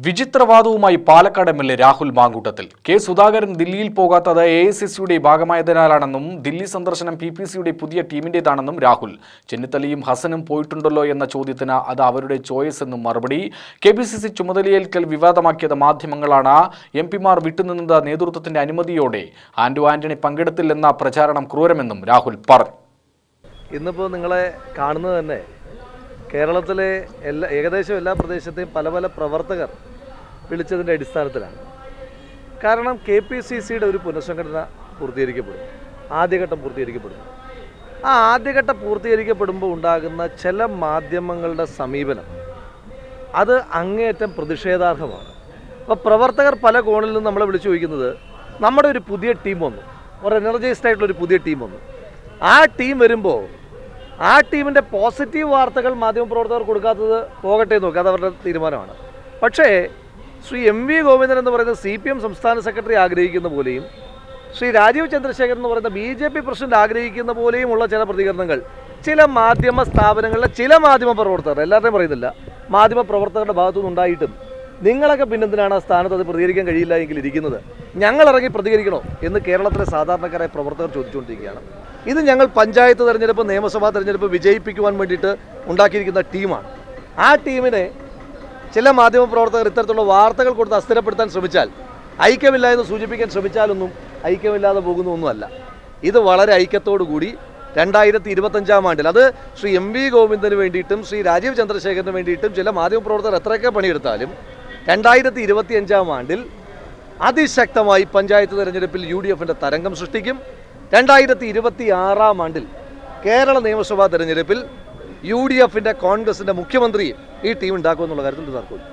വിചിത്രവാദവുമായി Palakkad MLA. Rahul Mamkootathil. K Sudhakaran ദില്ലിയിൽ പോകാത്തത് AICCയുടെ ഭാഗമായതിനാലാണെന്നും ദില്ലി സന്ദർശനം PPCയുടെ പുതിയ ടീമിന്റേതാണെന്നും രാഹുൽ. ചെന്നിത്തലയും ഹസനും പോയിട്ടുണ്ടല്ലോ എന്ന ചോദ്യത്തിന് അത് അവരുടെ ചോയ്സ് എന്നും മറുപടി. KPCC ചുമതലയേൽക്കൽ വിവാദമാക്കിയത് മാധ്യമങ്ങളാണ്. MP-മാർ വിട്ടുനിന്നത് നേതൃത്വത്തിന്റെ അനുമതിയോടെ. ആന്റണി പങ്കെടുത്തില്ലെന്ന പ്രചാരണം ക്രൂരമെന്നും രാഹുൽ പറഞ്ഞു. ഇന്നിപ്പോൾ നിങ്ങളെ കാണുന്നത് തന്നെ കേരളത്തിലെ ഏകദേശം എല്ലാ പ്രദേശത്തെയും പല പല പ്രവർത്തകർ വിളിച്ചതിൻ്റെ അടിസ്ഥാനത്തിലാണ്. കാരണം KPCCയുടെ ഒരു പുനഃസംഘടന പൂർത്തീകരിക്കപ്പെടും, ആദ്യഘട്ടം പൂർത്തീകരിക്കപ്പെടുന്നു. ആ ആദ്യഘട്ടം പൂർത്തീകരിക്കപ്പെടുമ്പോൾ ഉണ്ടാകുന്ന ചില മാധ്യമങ്ങളുടെ സമീപനം അത് അങ്ങേയറ്റം പ്രതിഷേധാർഹമാണ്. അപ്പോൾ പ്രവർത്തകർ പല കോണിൽ നിന്ന് നമ്മളെ വിളിച്ചു ചോദിക്കുന്നത്, നമ്മുടെ ഒരു പുതിയ ടീം വന്നു, ഒരു എനർജൈസ്ഡ് ആയിട്ടുള്ളൊരു പുതിയ ടീം വന്നു, ആ ടീം വരുമ്പോൾ ആ ടീമിൻ്റെ പോസിറ്റീവ് വാർത്തകൾ മാധ്യമപ്രവർത്തകർ കൊടുക്കാത്തത് പോകട്ടെ നോക്കുക, അത് അവരുടെ തീരുമാനമാണ്. പക്ഷേ ശ്രീ MV ഗോവിന്ദൻ എന്ന് പറയുന്ന CPM സംസ്ഥാന സെക്രട്ടറി ആഗ്രഹിക്കുന്ന പോലെയും ശ്രീ രാജീവ് ചന്ദ്രശേഖരൻ എന്ന് പറയുന്ന BJP പ്രസിഡന്റ് ആഗ്രഹിക്കുന്ന പോലെയുമുള്ള ചില പ്രതികരണങ്ങൾ ചില മാധ്യമ സ്ഥാപനങ്ങളിലെ ചില മാധ്യമ പ്രവർത്തകർ, എല്ലാവരുടെയും പറയുന്നില്ല, മാധ്യമ പ്രവർത്തകരുടെ ഭാഗത്തുനിന്ന് ഉണ്ടായിട്ടും നിങ്ങളൊക്കെ പിന്നെന്തിനാണ് ആ സ്ഥാനത്ത് അത് പ്രതികരിക്കാൻ കഴിയില്ല എങ്കിൽ ഇരിക്കുന്നത്, ഞങ്ങളിറങ്ങി പ്രതികരിക്കണോ എന്ന് കേരളത്തിലെ സാധാരണക്കാരായ പ്രവർത്തകർ ചോദിച്ചുകൊണ്ടിരിക്കുകയാണ്. ഇത് ഞങ്ങൾ പഞ്ചായത്ത് തെരഞ്ഞെടുപ്പ്, നിയമസഭാ തെരഞ്ഞെടുപ്പ് വിജയിപ്പിക്കുവാൻ വേണ്ടിയിട്ട് ഉണ്ടാക്കിയിരിക്കുന്ന ടീമാണ്. ആ ടീമിനെ ചില മാധ്യമപ്രവർത്തകർ ഇത്തരത്തിലുള്ള വാർത്തകൾ കൊടുത്ത് അസ്ഥിരപ്പെടുത്താൻ ശ്രമിച്ചാൽ, ഐക്യമില്ല എന്ന് സൂചിപ്പിക്കാൻ ശ്രമിച്ചാലൊന്നും ഐക്യമില്ലാതെ പോകുന്നൊന്നുമല്ല. ഇത് വളരെ ഐക്യത്തോടു കൂടി 2025 ആണ്ടിൽ, അത് ശ്രീ MV ഗോവിന്ദന് വേണ്ടിയിട്ടും ശ്രീ രാജീവ് ചന്ദ്രശേഖരന് വേണ്ടിയിട്ടും ചില മാധ്യമപ്രവർത്തകർ എത്രയൊക്കെ പണിയെടുത്താലും 2025 ആണ്ടിൽ അതിശക്തമായി പഞ്ചായത്ത് തെരഞ്ഞെടുപ്പിൽ UDFന്റെ തരംഗം സൃഷ്ടിക്കും. 2026 ആണ്ടിൽ കേരള നിയമസഭാ തെരഞ്ഞെടുപ്പിൽ UDFന്റെ കോൺഗ്രസിന്റെ മുഖ്യമന്ത്രിയെ ഈ ടീം ഉണ്ടാക്കുമെന്നുള്ള കാര്യത്തിൽ തർക്കമില്ല.